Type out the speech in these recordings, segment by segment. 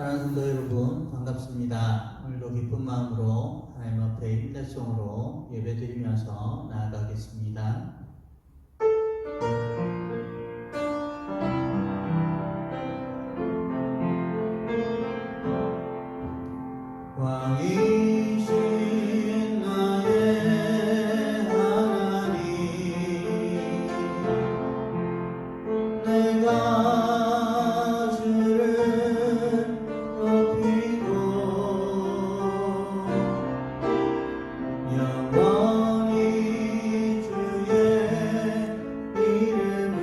사랑하는 성도 여러분, 반갑습니다. 오늘도 기쁜 마음으로 하나님 앞에 인내성으로 예배드리면서 나아가겠습니다. 왕이신 나의 하나님, 내가 주를 높이고 영원히 주의 이름을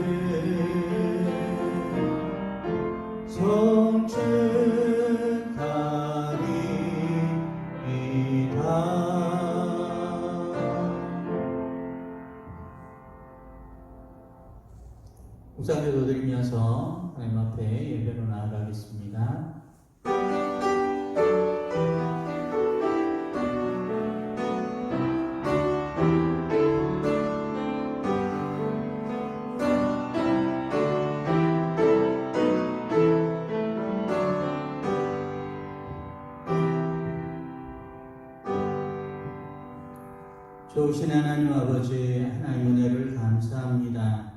송축하리이다. 묵상기도 드리면서 하나님 앞에 예배로 나아가겠습니다. 좋으신 하나님 아버지, 하나님 은혜를 감사합니다.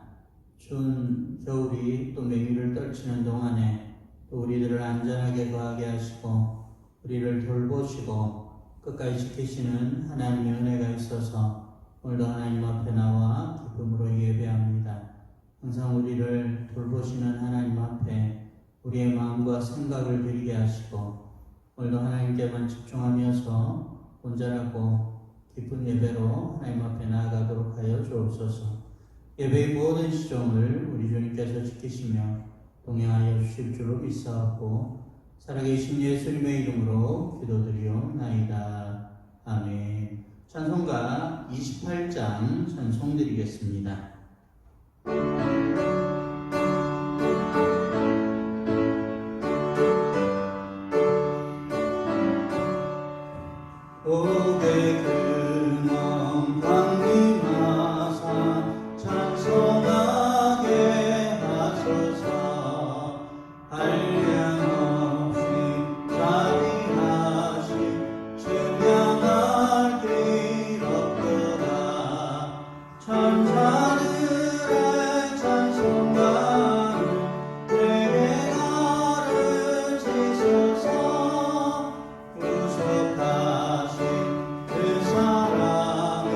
추운 겨울이 또 매미를 떨치는 동안에 또 우리들을 안전하게 거하게 하시고 우리를 돌보시고 끝까지 지키시는 하나님의 은혜가 있어서 오늘도 하나님 앞에 나와 기쁨으로 예배합니다. 항상 우리를 돌보시는 하나님 앞에 우리의 마음과 생각을 드리게 하시고 오늘도 하나님께만 집중하면서 온전하고 기쁜 예배로 하나님 앞에 나아가도록 하여 주옵소서. 예배의 모든 시종을 우리 주님께서 지키시며 동행하여 주실 줄로 믿사옵고 살아계신 예수님의 이름으로 기도드리옵나이다. 아멘. 찬송가 28장 찬송 드리겠습니다. 고개 근원 강림하사 찬송하게 하소서. 한량없이 자비하심 증명할 길 없도다. 천사들의 찬송가를 내게 가르치소서. 구속하신 그 사랑을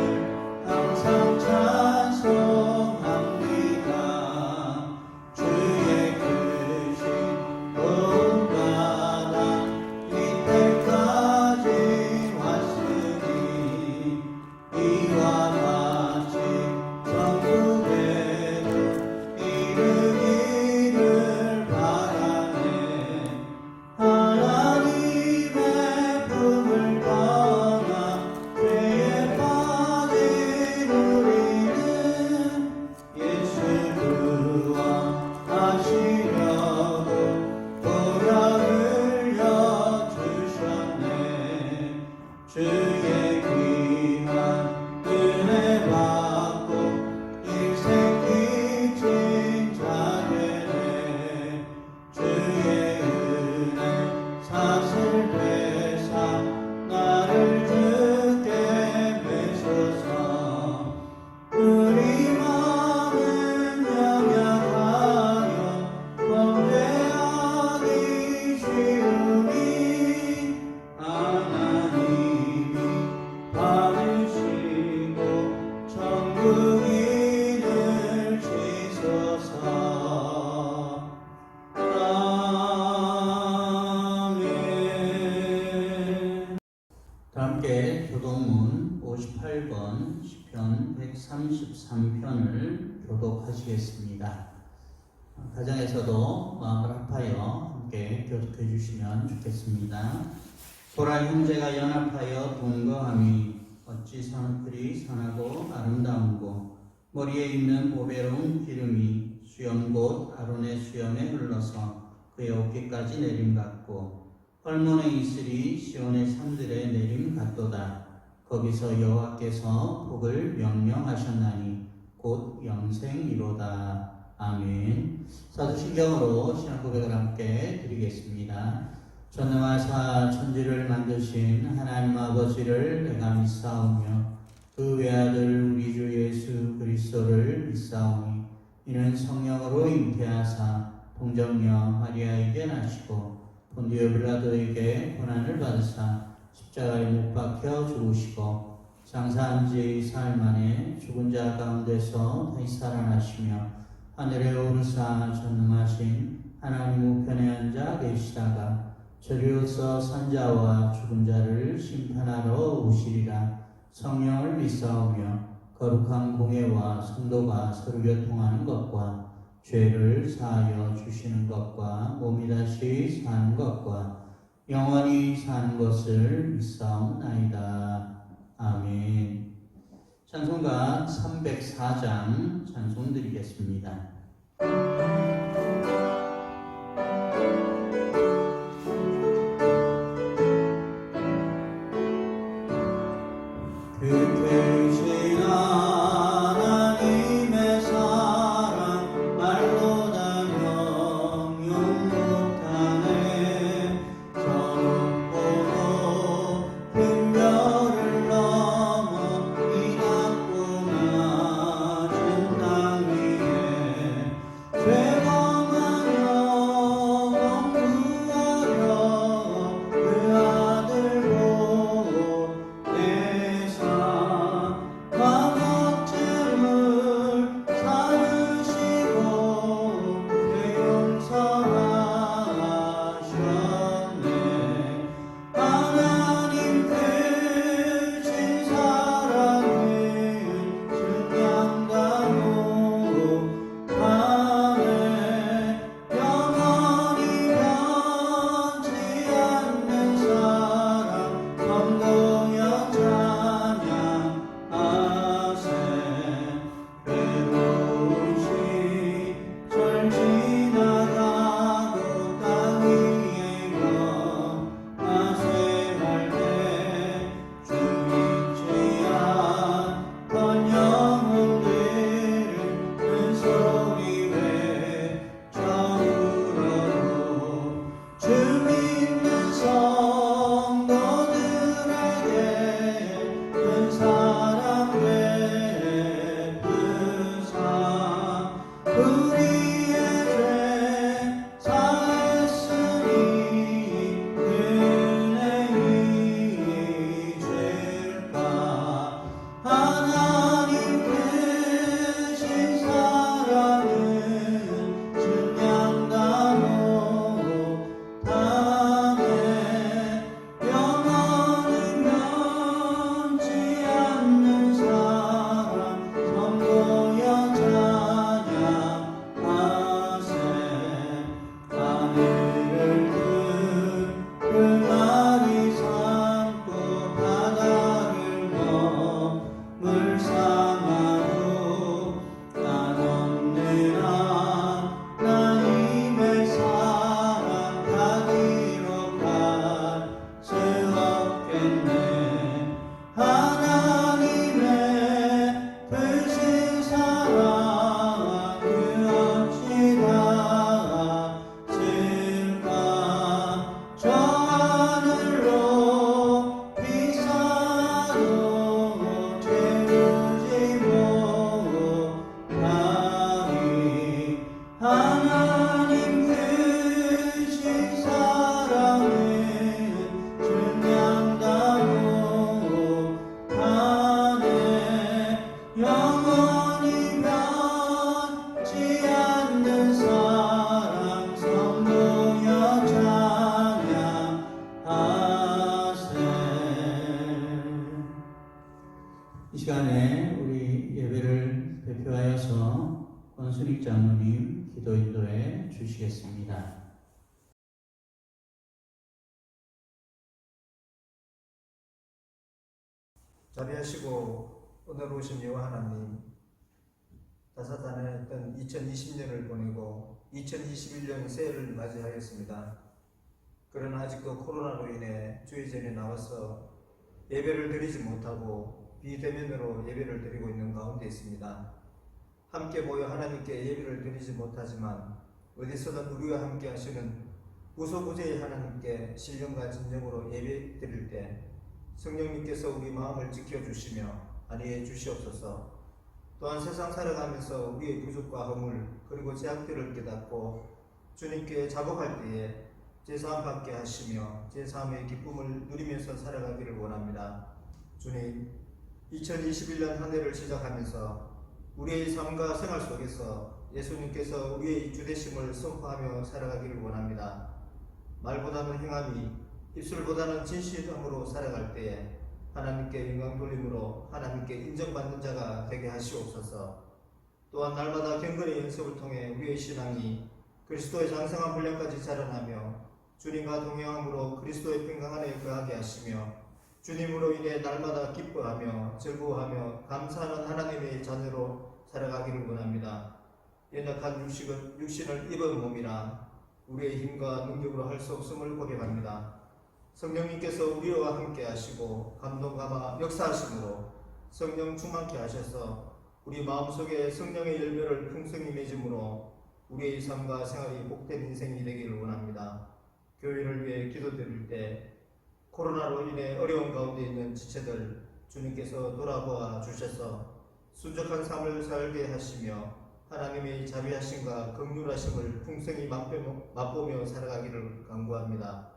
항상 찬송합니다. 주의 크신 도움받아 이때까지 왔으니 이와 같이 천국에도 이르기를 바라네. 하나님의 품을 떠나 죄에 빠진 우리는 예수 구원하시려고 보혈 흘려주셨네. 주의 귀한 은혜 받고 일생 빚진 자되네. 주의 은혜 사슬 되사 나를 주께 매소서. 우리 마음은 연약하여 범죄하기 쉬우니 하나님이 받으시고 천국 이를 지소서. 아멘. 함께 교독문 58번 시편 133편을 교독하시겠습니다. 가정에서도 마음을 합하여 함께 교독해 주시면 좋겠습니다. 보라, 형제가 연합하여 동거함이 어찌 그리 선하고 아름다운고. 머리에 있는 보배로운 기름이 수염 곧 아론의 수염에 흘러서 그의 어깨까지 내림 같고 헐몬의 이슬이 시온의 산들에 내림 같도다. 거기서 여호와께서 복을 명령하셨나니 곧 영생이로다. 아멘. 사도신경으로 신앙 고백을 함께 드리겠습니다. 전능하사 천지를 만드신 하나님 아버지를 내가 믿사오며 그 외아들 우리 주 예수 그리스도를 믿사오니 이는 성령으로 잉태하사 동정녀 마리아에게 나시고 본디오 빌라도에게 고난을 받으사 십자가에 못 박혀 죽으시고 장사한 지 4일 만에 죽은 자 가운데서 다시 살아나시며 하늘에 오르사 전능하신 하나님 우편에 앉아 계시다가 저리로서 산자와 죽은 자를 심판하러 오시리라. 성령을 믿사오며 거룩한 공예와 성도가 서로 교통하는 것과 죄를 사하여 주시는 것과 몸이 다시 사는 것과 영원히 사는 것을 믿사옵나이다. 아멘. 찬송가 304장 찬송 드리겠습니다. 이 시간에 우리 예배를 대표하여서 권순익 장로님 기도 인도해 주시겠습니다. 자비하시고 은혜로우신 여호와 하나님, 다사다난했던 2020년을 보내고 2021년 새해를 맞이하였습니다. 그러나 아직 그 코로나로 인해 주의 전에 나와서 예배를 드리지 못하고 비대면으로 예배를 드리고 있는 가운데 있습니다. 함께 모여 하나님께 예배를 드리지 못하지만 어디서든 우리와 함께 하시는 무소부재의 하나님께 신령과 진정으로 예배 드릴 때 성령님께서 우리 마음을 지켜주시며 안위해 주시옵소서. 또한 세상 살아가면서 우리의 부족과 허물 그리고 제약들을 깨닫고 주님께 자복할 때에 제사함 받게 하시며 제사함의 기쁨을 누리면서 살아가기를 원합니다. 주님, 2021년 한 해를 시작하면서 우리의 삶과 생활 속에서 예수님께서 우리의 주되심을 선포하며 살아가기를 원합니다. 말보다는 행함이, 입술보다는 진실함으로 살아갈 때에 하나님께 영광 돌림으로 하나님께 인정받는 자가 되게 하시옵소서. 또한 날마다 경건의 연습을 통해 우리의 신앙이 그리스도의 장성한 분량까지 자라나며 주님과 동행함으로 그리스도의 평강 안에 거하게 하시며 주님으로 인해 날마다 기뻐하며 즐거워하며 감사하는 하나님의 자녀로 살아가기를 원합니다. 연약한 육신을 입은 몸이라 우리의 힘과 능력으로 할 수 없음을 고백합니다. 성령님께서 우리와 함께 하시고 감동감화 역사하심으로 성령 충만케 하셔서 우리 마음속에 성령의 열매를 풍성히 맺음으로 우리의 삶과 생활이 복된 인생이 되기를 원합니다. 교회를 위해 기도드릴 때 코로나로 인해 어려운 가운데 있는 지체들 주님께서 돌아보아 주셔서 순적한 삶을 살게 하시며 하나님의 자비하심과 긍휼하심을 풍성히 맛보며 살아가기를 간구합니다.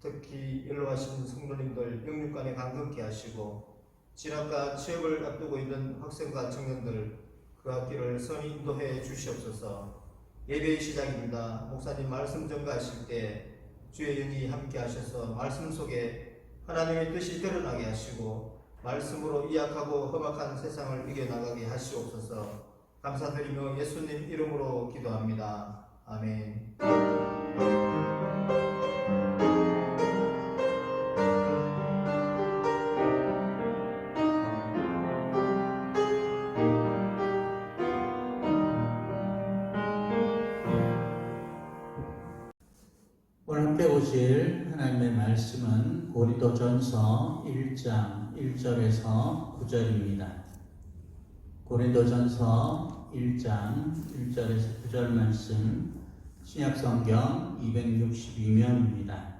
특히 연로하신 성도님들 영육간에 강건케 하시고 진학과 취업을 앞두고 있는 학생과 청년들 그 앞길을 선히 인도해 주시옵소서. 예배의 시작입니다. 목사님 말씀 전가하실 때 주의 영이 함께 하셔서 말씀 속에 하나님의 뜻이 드러나게 하시고 말씀으로 이 악하고 험악한 세상을 이겨나가게 하시옵소서. 감사드리며 예수님 이름으로 기도합니다. 아멘. 오늘 함께 보실 하나님의 말씀은 고린도전서 1장 1절에서 9절입니다. 고린도전서 1장 1절에서 9절 말씀 신약성경 262면입니다.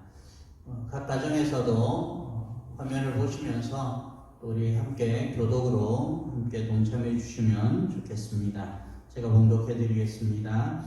각 가정에서도 화면을 보시면서 또 우리 함께 교독으로 함께 동참해 주시면 좋겠습니다. 제가 봉독해 드리겠습니다.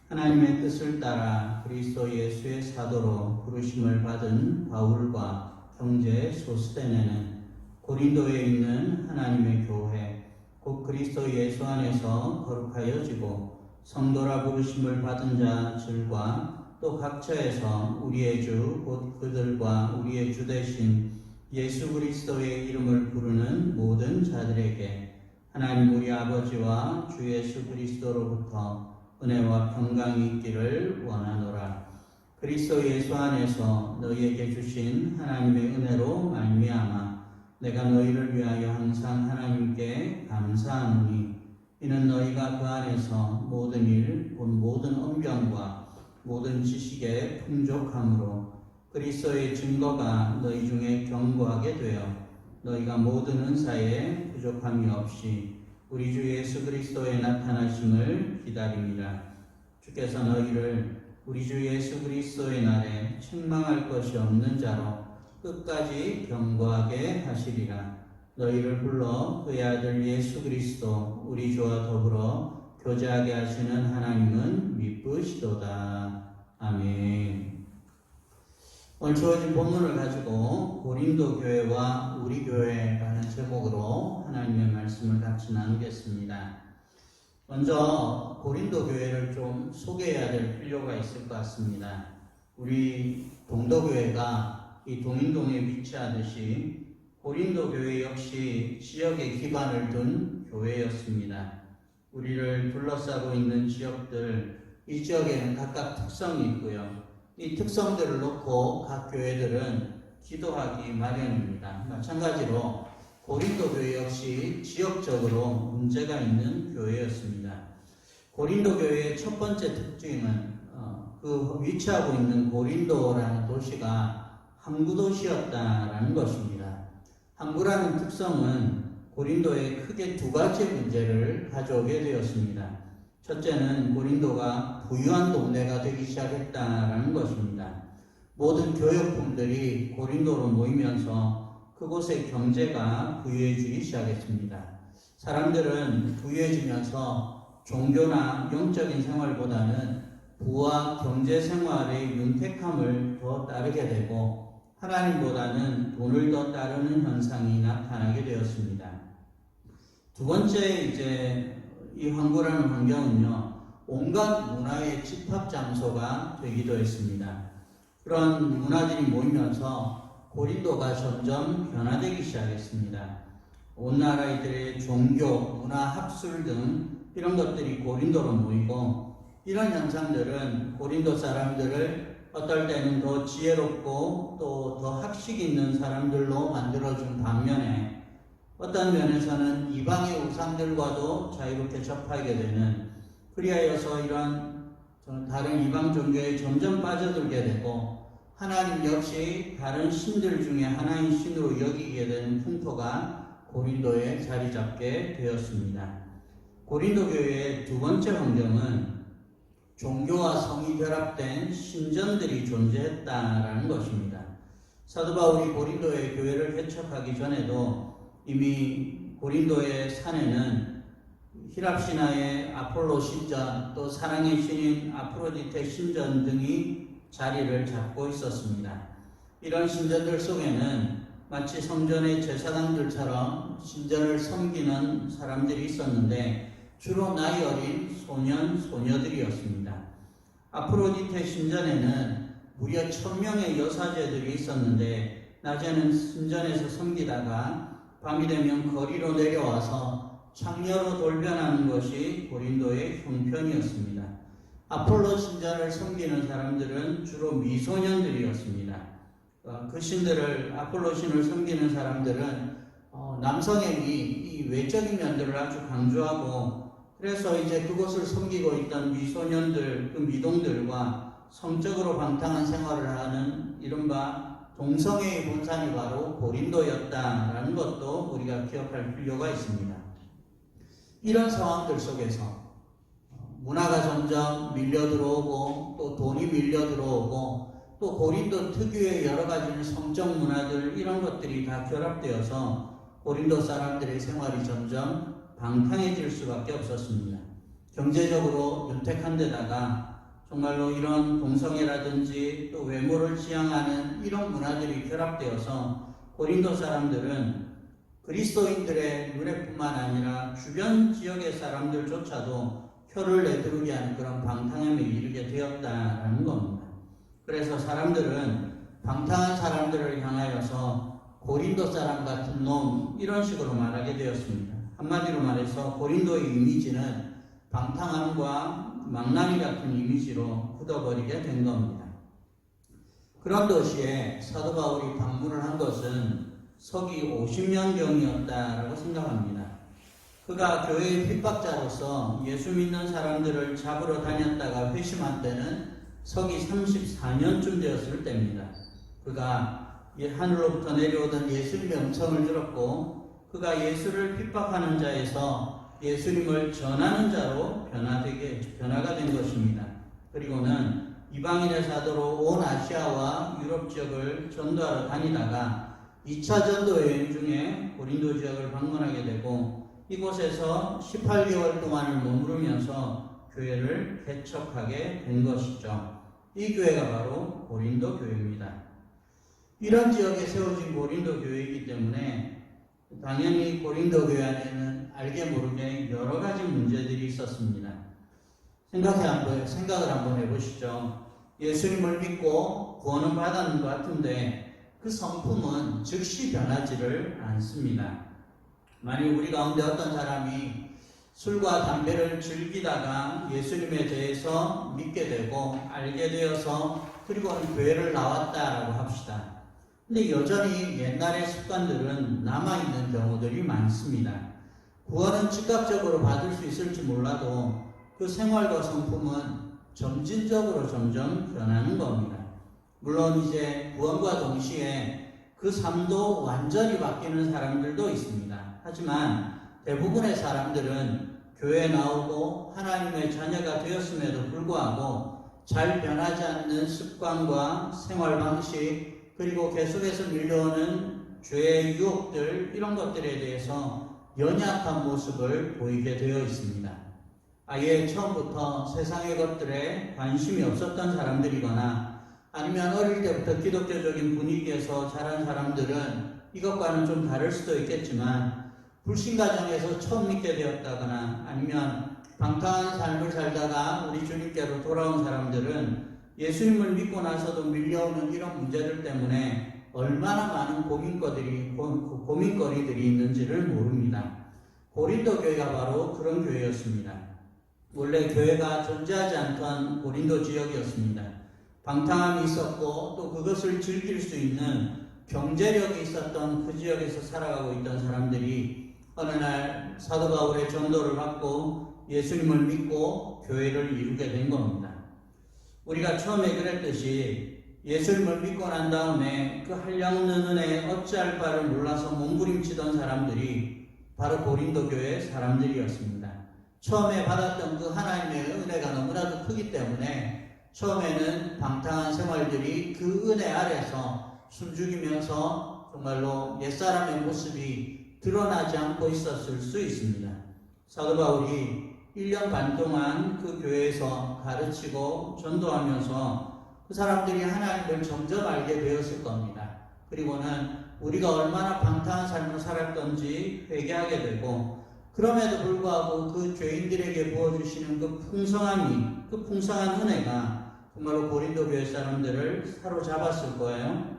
하나님의 뜻을 따라 그리스도 예수의 사도로 부르심을 받은 바울과 형제 소스데네는 고린도에 있는 하나님의 교회 곧 그리스도 예수 안에서 거룩하여지고 성도라 부르심을 받은 자들과 또 각처에서 우리의 주 곧 그들과 우리의 주 되신 예수 그리스도의 이름을 부르는 모든 자들에게 하나님 우리 아버지와 주 예수 그리스도로부터 은혜와 평강이 있기를 원하노라. 그리스도 예수 안에서 너희에게 주신 하나님의 은혜로 말미암아 내가 너희를 위하여 항상 하나님께 감사하노니 이는 너희가 그 안에서 모든 일, 곧 모든 언변과 모든 지식에 풍족함으로 그리스도의 증거가 너희 중에 견고하게 되어 너희가 모든 은사에 부족함이 없이 우리 주 예수 그리스도의 나타나심을 기다립니다. 주께서 너희를 우리 주 예수 그리스도의 날에 책망할 것이 없는 자로 끝까지 견고하게 하시리라. 너희를 불러 그의 아들 예수 그리스도 우리 주와 더불어 교제하게 하시는 하나님은 미쁘시도다. 아멘. 오늘 주어진 본문을 가지고 고린도 교회와 우리 교회라는 제목으로 하나님의 말씀을 같이 나누겠습니다. 먼저 고린도 교회를 좀 소개해야 될 필요가 있을 것 같습니다. 우리 동도교회가 이 동인동에 위치하듯이 고린도 교회 역시 지역에 기반을 둔 교회였습니다. 우리를 둘러싸고 있는 지역들, 이 지역에는 각각 특성이 있고요. 이 특성들을 놓고 각 교회들은 기도하기 마련입니다. 마찬가지로 고린도 교회 역시 지역적으로 문제가 있는 교회였습니다. 고린도 교회의 첫 번째 특징은 그 위치하고 있는 고린도라는 도시가 항구 도시였다라는 것입니다. 항구라는 특성은 고린도에 크게 두 가지 문제를 가져오게 되었습니다. 첫째는 고린도가 부유한 동네가 되기 시작했다라는 것입니다. 모든 교역품들이 고린도로 모이면서 그곳의 경제가 부유해지기 시작했습니다. 사람들은 부유해지면서 종교나 영적인 생활보다는 부와 경제 생활의 윤택함을 더 따르게 되고 하나님보다는 돈을 더 따르는 현상이 나타나게 되었습니다. 두 번째 이 황구라는 환경은요, 온갖 문화의 집합 장소가 되기도 했습니다. 그런 문화들이 모이면서 고린도가 점점 변화되기 시작했습니다. 온 나라들의 종교, 문화, 학술 등 이런 것들이 고린도로 모이고 이런 현상들은 고린도 사람들을 어떨 때는 더 지혜롭고 또 더 학식 있는 사람들로 만들어준 반면에 어떤 면에서는 이방의 우상들과도 자유롭게 접하게 되는, 그리하여서 이런 다른 이방 종교에 점점 빠져들게 되고 하나님 역시 다른 신들 중에 하나인 신으로 여기게 되는 풍토가 고린도에 자리 잡게 되었습니다. 고린도 교회의 두 번째 환경은 종교와 성이 결합된 신전들이 존재했다라는 것입니다. 사도 바울이 고린도의 교회를 개척하기 전에도 이미 고린도의 산에는 히랍 신화의 아폴로 신전, 또 사랑의 신인 아프로디테 신전 등이 자리를 잡고 있었습니다. 이런 신전들 속에는 마치 성전의 제사장들처럼 신전을 섬기는 사람들이 있었는데 주로 나이 어린 소년, 소녀들이었습니다. 아프로디테 신전에는 무려 1000명의 여사제들이 있었는데 낮에는 신전에서 섬기다가 밤이 되면 거리로 내려와서 창녀로 돌변하는 것이 고린도의 형편이었습니다. 아폴로 신전을 섬기는 사람들은 주로 미소년들이었습니다. 그 신들을, 아폴로 신을 섬기는 사람들은 남성의 이 외적인 면들을 아주 강조하고, 그래서 이제 그곳을 섬기고 있던 미소년들, 그 미동들과 성적으로 방탕한 생활을 하는 이른바 동성애의 본산이 바로 고린도였다라는 것도 우리가 기억할 필요가 있습니다. 이런 상황들 속에서 문화가 점점 밀려 들어오고 또 돈이 밀려 들어오고 또 고린도 특유의 여러 가지 성적 문화들, 이런 것들이 다 결합되어서 고린도 사람들의 생활이 점점 방탕해질 수밖에 없었습니다. 경제적으로 윤택한 데다가 정말로 이런 동성애라든지 또 외모를 지향하는 이런 문화들이 결합되어서 고린도 사람들은 그리스도인들의 눈에뿐만 아니라 주변 지역의 사람들조차도 혀를 내두르게 하는 그런 방탕함에 이르게 되었다라는 겁니다. 그래서 사람들은 방탕한 사람들을 향하여서 고린도 사람 같은 놈, 이런 식으로 말하게 되었습니다. 한마디로 말해서 고린도의 이미지는 방탕함과 망나니 같은 이미지로 굳어버리게 된 겁니다. 그런 도시에 사도 바울이 방문을 한 것은 서기 50년경이었다라고 생각합니다. 그가 교회의 핍박자로서 예수 믿는 사람들을 잡으러 다녔다가 회심한 때는 서기 34년쯤 되었을 때입니다. 그가 하늘로부터 내려오던 예수님의 음성을 들었고 그가 예수를 핍박하는 자에서 예수님을 전하는 자로 변화가 된 것입니다. 그리고는 이방인의 사도로 온 아시아와 유럽 지역을 전도하러 다니다가 2차 전도 여행 중에 고린도 지역을 방문하게 되고 이곳에서 18개월 동안을 머무르면서 교회를 개척하게 된 것이죠. 이 교회가 바로 고린도 교회입니다. 이런 지역에 세워진 고린도 교회이기 때문에 당연히 고린도 교회 안에는 알게 모르게 여러 가지 문제들이 있었습니다. 생각을 한번 해보시죠. 예수님을 믿고 구원은 받았는 것 같은데 그 성품은 즉시 변하지를 않습니다. 만약 우리 가운데 어떤 사람이 술과 담배를 즐기다가 예수님에 대해서 믿게 되고 알게 되어서 그리고는 교회를 나왔다라고 합시다. 근데 여전히 옛날의 습관들은 남아있는 경우들이 많습니다. 구원은 즉각적으로 받을 수 있을지 몰라도 그 생활과 성품은 점진적으로 점점 변하는 겁니다. 물론 이제 구원과 동시에 그 삶도 완전히 바뀌는 사람들도 있습니다. 하지만 대부분의 사람들은 교회에 나오고 하나님의 자녀가 되었음에도 불구하고 잘 변하지 않는 습관과 생활 방식, 그리고 계속해서 밀려오는 죄의 유혹들, 이런 것들에 대해서 연약한 모습을 보이게 되어 있습니다. 아예 처음부터 세상의 것들에 관심이 없었던 사람들이거나 아니면 어릴 때부터 기독교적인 분위기에서 자란 사람들은 이것과는 좀 다를 수도 있겠지만 불신가정에서 처음 믿게 되었다거나 아니면 방탕한 삶을 살다가 우리 주님께로 돌아온 사람들은 예수님을 믿고 나서도 밀려오는 이런 문제들 때문에 얼마나 많은 고민거리들이 있는지를 모릅니다. 고린도 교회가 바로 그런 교회였습니다. 원래 교회가 존재하지 않던 고린도 지역이었습니다. 방탕함이 있었고 또 그것을 즐길 수 있는 경제력이 있었던 그 지역에서 살아가고 있던 사람들이 어느 날 사도 바울의 전도를 받고 예수님을 믿고 교회를 이루게 된 겁니다. 우리가 처음에 그랬듯이 예수님을 믿고 난 다음에 그 한량없는 은혜에 어찌할 바를 몰라서 몸부림치던 사람들이 바로 고린도 교회 사람들이었습니다. 처음에 받았던 그 하나님의 은혜가 너무나도 크기 때문에 처음에는 방탕한 생활들이 그 은혜 아래서 숨죽이면서 정말로 옛사람의 모습이 드러나지 않고 있었을 수 있습니다. 사도 바울이 1년 반 동안 그 교회에서 가르치고 전도하면서 그 사람들이 하나님을 점점 알게 되었을 겁니다. 그리고는 우리가 얼마나 방탕한 삶을 살았던지 회개하게 되고 그럼에도 불구하고 그 죄인들에게 부어주시는 그 풍성한 은혜가 정말로 고린도 교회 사람들을 사로잡았을 거예요.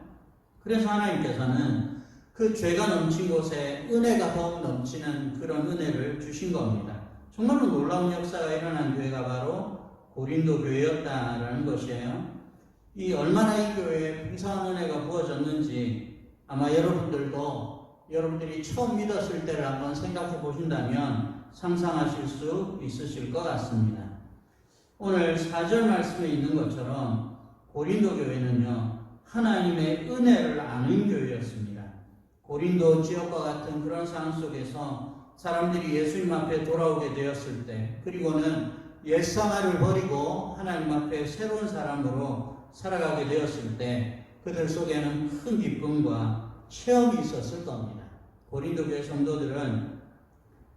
그래서 하나님께서는 그 죄가 넘친 곳에 은혜가 더욱 넘치는 그런 은혜를 주신 겁니다. 정말로 놀라운 역사가 일어난 교회가 바로 고린도 교회였다라는 것이에요. 얼마나 이 교회에 풍성한 은혜가 부어졌는지 아마 여러분들이 처음 믿었을 때를 한번 생각해 보신다면 상상하실 수 있으실 것 같습니다. 오늘 4절 말씀에 있는 것처럼 고린도 교회는요, 하나님의 은혜를 아는 교회였습니다. 고린도 지역과 같은 그런 상황 속에서 사람들이 예수님 앞에 돌아오게 되었을 때, 그리고는 옛생활을 버리고 하나님 앞에 새로운 사람으로 살아가게 되었을 때 그들 속에는 큰 기쁨과 체험이 있었을 겁니다. 고린도 교회 성도들은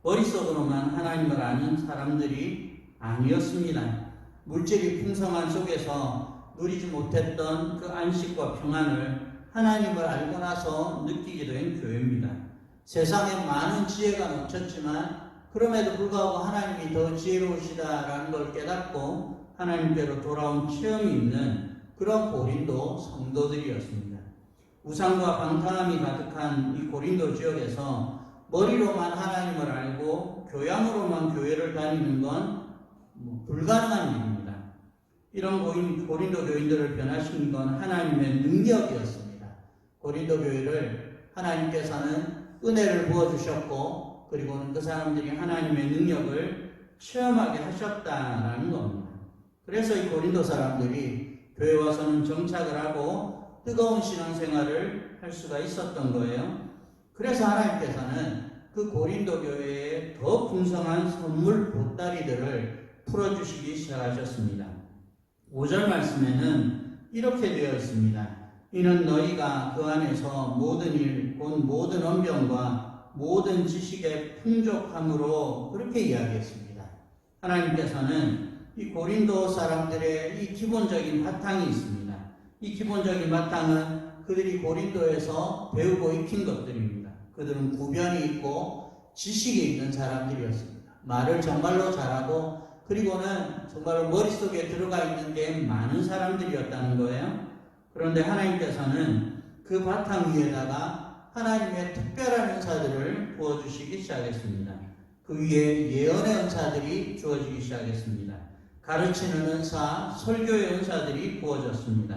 머릿속으로만 하나님을 아는 사람들이 아니었습니다. 물질이 풍성한 속에서 누리지 못했던 그 안식과 평안을 하나님을 알고 나서 느끼게 된 교회입니다. 세상에 많은 지혜가 넘쳤지만 그럼에도 불구하고 하나님이 더 지혜로우시다라는 걸 깨닫고 하나님께로 돌아온 체험이 있는 그런 고린도 성도들이었습니다. 우상과 방탕함이 가득한 이 고린도 지역에서 머리로만 하나님을 알고 교양으로만 교회를 다니는 건 불가능한 일입니다. 이런 고린도 교인들을 변화시킨 건 하나님의 능력이었습니다. 고린도 교회를 하나님께서는 은혜를 부어주셨고 그리고는 그 사람들이 하나님의 능력을 체험하게 하셨다라는 겁니다. 그래서 이 고린도 사람들이 교회 와서는 정착을 하고 뜨거운 신앙생활을 할 수가 있었던 거예요. 그래서 하나님께서는 그 고린도 교회에 더 풍성한 선물 보따리들을 풀어주시기 시작하셨습니다. 5절 말씀에는 이렇게 되어 있습니다. 이는 너희가 그 안에서 모든 일, 곧 모든 언변과 모든 지식의 풍족함으로 그렇게 이야기했습니다. 하나님께서는 이 고린도 사람들의 이 기본적인 바탕이 있습니다. 이 기본적인 바탕은 그들이 고린도에서 배우고 익힌 것들입니다. 그들은 구변이 있고 지식이 있는 사람들이었습니다. 말을 정말로 잘하고 그리고는 정말로 머릿속에 들어가 있는 게 많은 사람들이었다는 거예요. 그런데 하나님께서는 그 바탕 위에다가 하나님의 특별한 은사들을 부어주시기 시작했습니다. 그 위에 예언의 은사들이 주어지기 시작했습니다. 가르치는 은사, 설교의 은사들이 부어졌습니다.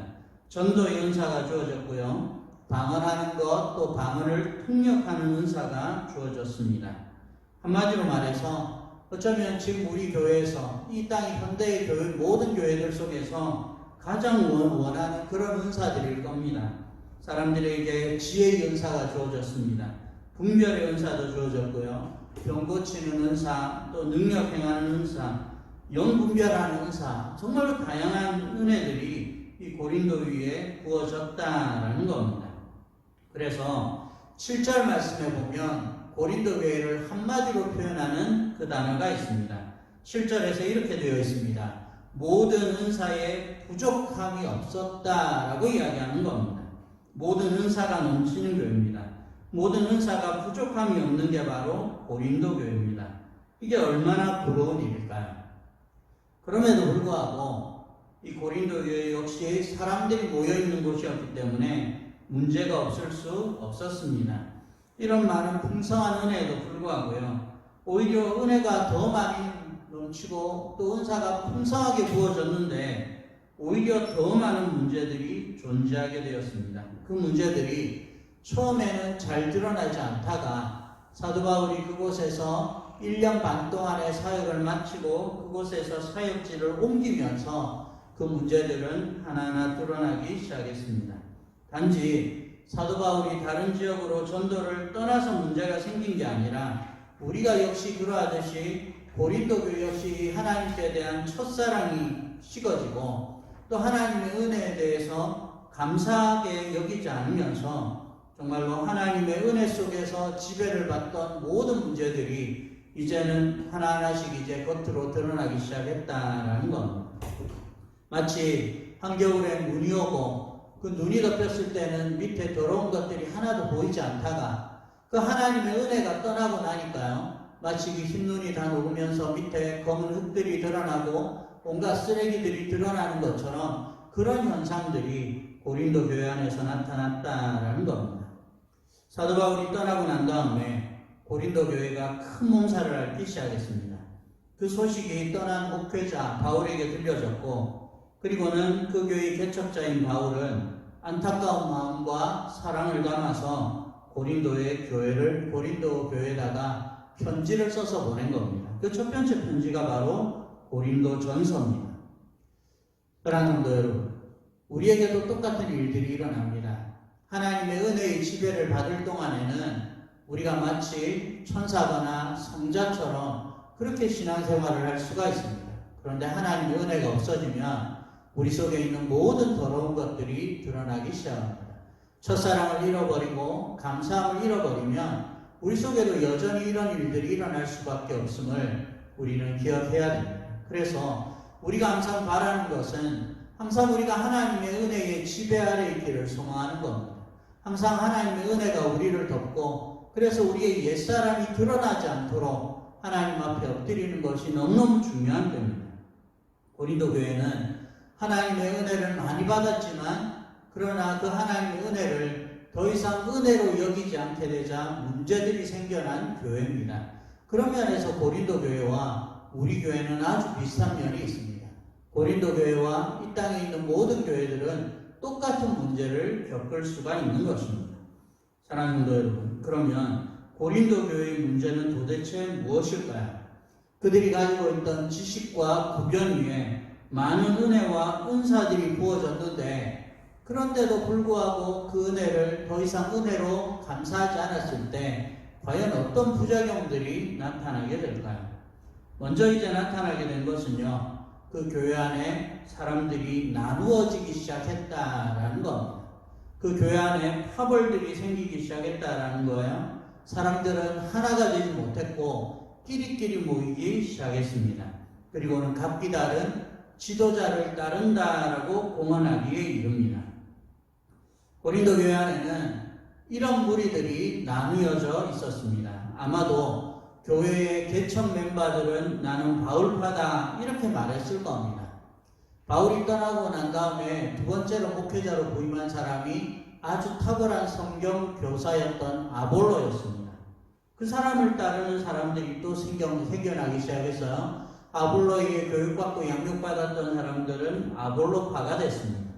전도의 은사가 주어졌고요. 방언하는 것, 또 방언을 통역하는 은사가 주어졌습니다. 한마디로 말해서 어쩌면 지금 우리 교회에서 이 땅의 현대의 교회, 모든 교회들 속에서 가장 원하는 그런 은사들일 겁니다. 사람들에게 지혜의 은사가 주어졌습니다. 분별의 은사도 주어졌고요. 병 고치는 은사, 또 능력 행하는 은사, 영분별하는 은사, 정말로 다양한 은혜들이 이 고린도 위에 부어졌다라는 겁니다. 그래서 7절 말씀에 보면 고린도 교회를 한마디로 표현하는 그 단어가 있습니다. 7절에서 이렇게 되어 있습니다. 모든 은사에 부족함이 없었다라고 이야기하는 겁니다. 모든 은사가 넘치는 교회입니다. 모든 은사가 부족함이 없는 게 바로 고린도 교회입니다. 이게 얼마나 부러운 일일까요? 그럼에도 불구하고 이 고린도 교회 역시 사람들이 모여있는 곳이었기 때문에 문제가 없을 수 없었습니다. 이런 많은 풍성한 은혜에도 불구하고요. 오히려 은혜가 더 많이 넘치고 또 은사가 풍성하게 부어졌는데 오히려 더 많은 문제들이 존재하게 되었습니다. 그 문제들이 처음에는 잘 드러나지 않다가 사도 바울이 그곳에서 1년 반 동안의 사역을 마치고 그곳에서 사역지를 옮기면서 그 문제들은 하나하나 드러나기 시작했습니다. 단지 사도 바울이 다른 지역으로 전도를 떠나서 문제가 생긴 게 아니라 우리가 역시 그러하듯이 고린도 교회 역시 하나님께 대한 첫사랑이 식어지고 또 하나님의 은혜에 대해서 감사하게 여기지 않으면서 정말로 하나님의 은혜 속에서 지배를 받던 모든 문제들이 이제는 하나하나씩 이제 겉으로 드러나기 시작했다라는 겁니다. 마치 한겨울에 눈이 오고 그 눈이 덮였을 때는 밑에 더러운 것들이 하나도 보이지 않다가 그 하나님의 은혜가 떠나고 나니까요. 마치 그 흰눈이 다 녹으면서 밑에 검은 흙들이 드러나고 온갖 쓰레기들이 드러나는 것처럼 그런 현상들이 고린도 교회 안에서 나타났다라는 겁니다. 사도 바울이 떠나고 난 다음에 고린도 교회가 큰 몸살을 앓기 시작했습니다. 그 소식이 떠난 목회자 바울에게 들려졌고 그리고는 그 교회의 개척자인 바울은 안타까운 마음과 사랑을 담아서 고린도 교회에다가 편지를 써서 보낸 겁니다. 그 첫 번째 편지가 바로 고린도 전서입니다. 사랑하는 성도 여러분, 우리에게도 똑같은 일들이 일어납니다. 하나님의 은혜의 지배를 받을 동안에는 우리가 마치 천사거나 성자처럼 그렇게 신앙생활을 할 수가 있습니다. 그런데 하나님의 은혜가 없어지면 우리 속에 있는 모든 더러운 것들이 드러나기 시작합니다. 첫사랑을 잃어버리고 감사함을 잃어버리면 우리 속에도 여전히 이런 일들이 일어날 수밖에 없음을 우리는 기억해야 됩니다. 그래서 우리가 항상 바라는 것은 항상 우리가 하나님의 은혜의 지배 아래 있기를 소망하는 겁니다. 항상 하나님의 은혜가 우리를 덮고 그래서 우리의 옛사람이 드러나지 않도록 하나님 앞에 엎드리는 것이 너무너무 중요한 겁니다. 고린도 교회는 하나님의 은혜를 많이 받았지만 그러나 그 하나님의 은혜를 더 이상 은혜로 여기지 않게 되자 문제들이 생겨난 교회입니다. 그런 면에서 고린도 교회와 우리 교회는 아주 비슷한 면이 있습니다. 고린도 교회와 이 땅에 있는 모든 교회들은 똑같은 문제를 겪을 수가 있는 것입니다. 사랑하는 성도 여러분, 그러면 고린도 교회의 문제는 도대체 무엇일까요? 그들이 가지고 있던 지식과 구변 위에 많은 은혜와 은사들이 부어졌는데 그런데도 불구하고 그 은혜를 더 이상 은혜로 감사하지 않았을 때 과연 어떤 부작용들이 나타나게 될까요? 먼저 이제 나타나게 된 것은요, 그 교회 안에 사람들이 나누어지기 시작했다라는 겁니다. 그 교회 안에 파벌들이 생기기 시작했다라는 거예요. 사람들은 하나가 되지 못했고 끼리끼리 모이기 시작했습니다. 그리고는 각기 다른 지도자를 따른다라고 공언하기에 이릅니다. 고린도 교회 안에는 이런 무리들이 나누어져 있었습니다. 아마도 교회의 개척 멤버들은 나는 바울파다 이렇게 말했을 겁니다. 바울이 떠나고 난 다음에 두 번째로 목회자로 부임한 사람이 아주 탁월한 성경 교사였던 아볼로였습니다. 그 사람을 따르는 사람들이 또 생겨나기 시작했어요. 아볼로에게 교육받고 양육받았던 사람들은 아볼로파가 됐습니다.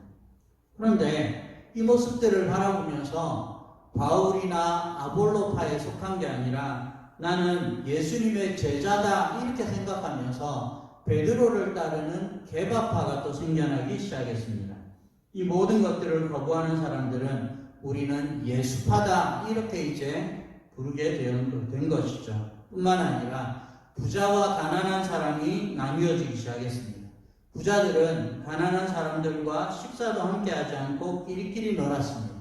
그런데 이 모습들을 바라보면서 바울이나 아볼로파에 속한 게 아니라 나는 예수님의 제자다 이렇게 생각하면서 베드로를 따르는 게바파가 또 생겨나기 시작했습니다. 이 모든 것들을 거부하는 사람들은 우리는 예수파다 이렇게 이제 부르게 된 것이죠. 뿐만 아니라 부자와 가난한 사람이 나뉘어지기 시작했습니다. 부자들은 가난한 사람들과 식사도 함께 하지 않고 끼리끼리 놀았습니다.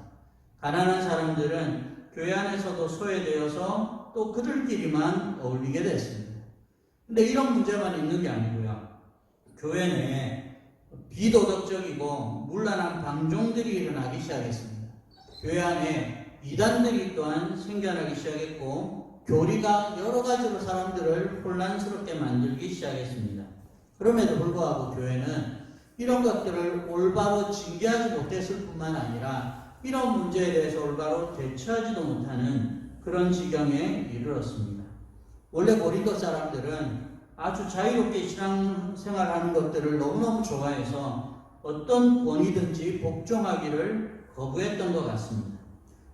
가난한 사람들은 교회 안에서도 소외되어서 또 그들끼리만 어울리게 됐습니다. 근데 이런 문제만 있는 게 아니고요. 교회 내에 비도덕적이고 문란한 방종들이 일어나기 시작했습니다. 교회 안에 이단들이 또한 생겨나기 시작했고 교리가 여러 가지로 사람들을 혼란스럽게 만들기 시작했습니다. 그럼에도 불구하고 교회는 이런 것들을 올바로 징계하지 못했을 뿐만 아니라 이런 문제에 대해서 올바로 대처하지도 못하는 그런 지경에 이르렀습니다. 원래 고린도 사람들은 아주 자유롭게 신앙생활하는 것들을 너무너무 좋아해서 어떤 권위든지 복종하기를 거부했던 것 같습니다.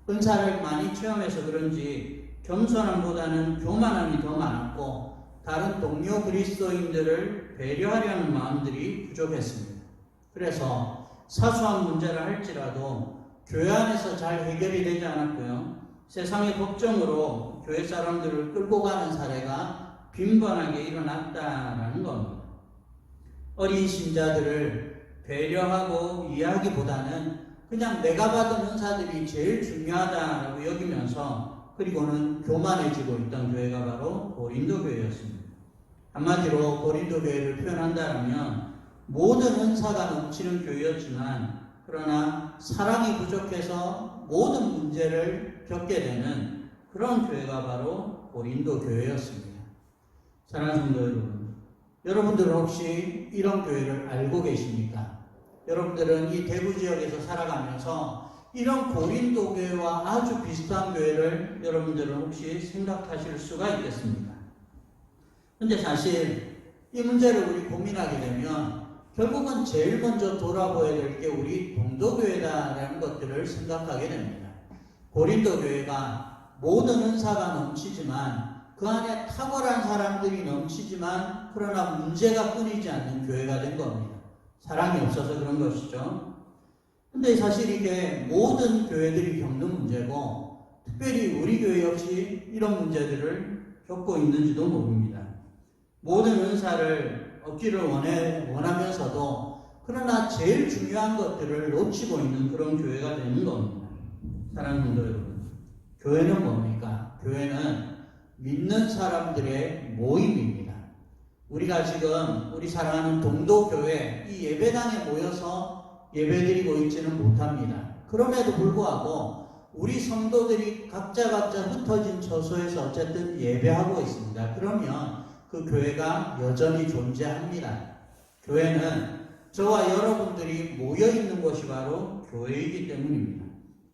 은사를 많이 체험해서 그런지 겸손함보다는 교만함이 더 많았고 다른 동료 그리스도인들을 배려하려는 마음들이 부족했습니다. 그래서 사소한 문제를 할지라도 교회 안에서 잘 해결이 되지 않았고요. 세상의 법정으로 교회 사람들을 끌고 가는 사례가 빈번하게 일어났다라는 겁니다. 어린 신자들을 배려하고 이해하기보다는 그냥 내가 받은 은사들이 제일 중요하다라고 여기면서 그리고는 교만해지고 있던 교회가 바로 고린도 교회였습니다. 한마디로 고린도 교회를 표현한다면 모든 은사가 넘치는 교회였지만 그러나 사랑이 부족해서 모든 문제를 겪게 되는 그런 교회가 바로 고린도 교회였습니다. 사랑하는 성도 여러분, 여러분들은 혹시 이런 교회를 알고 계십니까? 여러분들은 이 대구 지역에서 살아가면서 이런 고린도 교회와 아주 비슷한 교회를 여러분들은 혹시 생각하실 수가 있겠습니까? 근데 사실 이 문제를 우리 고민하게 되면 결국은 제일 먼저 돌아보아야 될 게 우리 동도교회다라는 것들을 생각하게 됩니다. 고린도 교회가 모든 은사가 넘치지만 그 안에 탁월한 사람들이 넘치지만 그러나 문제가 끊이지 않는 교회가 된 겁니다. 사랑이 없어서 그런 것이죠. 근데 사실 이게 모든 교회들이 겪는 문제고 특별히 우리 교회 역시 이런 문제들을 겪고 있는지도 모릅니다. 모든 은사를 얻기를 원하면서도 그러나 제일 중요한 것들을 놓치고 있는 그런 교회가 되는 겁니다. 사랑하는 성도 여러분, 교회는 뭡니까? 교회는 믿는 사람들의 모임입니다. 우리가 지금 우리 사랑하는 동도교회 이 예배당에 모여서 예배드리고 있지는 못합니다. 그럼에도 불구하고 우리 성도들이 각자 흩어진 처소에서 어쨌든 예배하고 있습니다. 그러면 그 교회가 여전히 존재합니다. 교회는 저와 여러분들이 모여있는 곳이 바로 교회이기 때문입니다.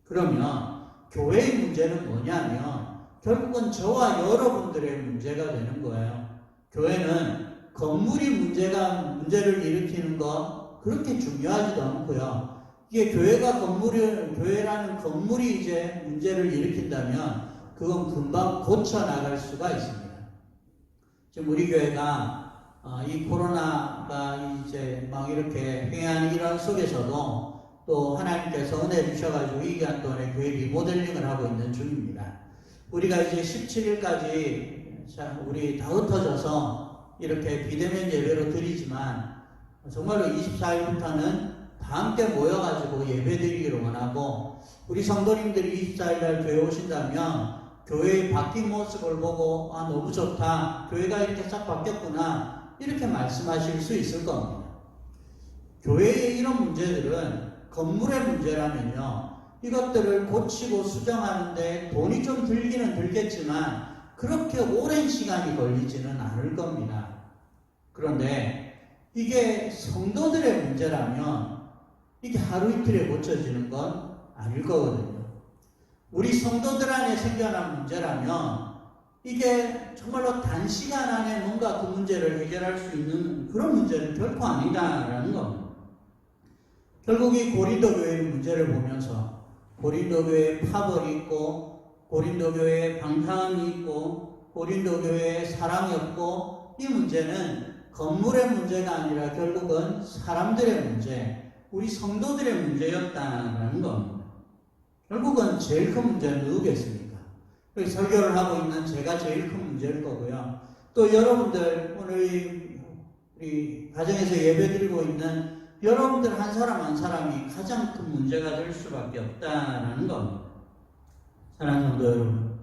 그러면 교회의 문제는 뭐냐면 결국은 저와 여러분들의 문제가 되는 거예요. 교회는 건물이 문제를 일으키는 건 그렇게 중요하지도 않고요. 이게 교회라는 건물이 이제 문제를 일으킨다면 그건 금방 고쳐나갈 수가 있습니다. 지금 우리 교회가 이 코로나가 이제 막 이렇게 횡행하는 이런 속에서도 또 하나님께서 은혜 주셔가지고 이 기간 동안에 교회 리모델링을 하고 있는 중입니다. 우리가 이제 17일까지 우리 다 흩어져서 이렇게 비대면 예배로 드리지만 정말로 24일부터는 다 함께 모여가지고 예배 드리기를 원하고 우리 성도님들이 24일날 교회 오신다면 교회의 바뀐 모습을 보고 너무 좋다. 교회가 이렇게 싹 바뀌었구나. 이렇게 말씀하실 수 있을 겁니다. 교회의 이런 문제들은 건물의 문제라면요. 이것들을 고치고 수정하는데 돈이 좀 들기는 들겠지만 그렇게 오랜 시간이 걸리지는 않을 겁니다. 그런데 이게 성도들의 문제라면 이게 하루 이틀에 고쳐지는 건 아닐 거거든요. 우리 성도들 안에 생겨난 문제라면 이게 정말로 단시간 안에 뭔가 그 문제를 해결할 수 있는 그런 문제는 결코 아니다라는 겁니다. 결국 이 고린도 교회의 문제를 보면서 고린도 교회에 파벌이 있고 고린도 교회에 방탕함이 있고 고린도 교회에 사랑이 없고 이 문제는 건물의 문제가 아니라 결국은 사람들의 문제, 우리 성도들의 문제였다라는 겁니다. 결국은 제일 큰 문제는 누구겠습니까? 설교를 하고 있는 제가 제일 큰 문제일 거고요. 또 여러분들 오늘 우리 가정에서 예배드리고 있는 여러분들 한 사람 한 사람이 가장 큰 문제가 될 수밖에 없다라는 겁니다. 사랑하는 성도 여러분,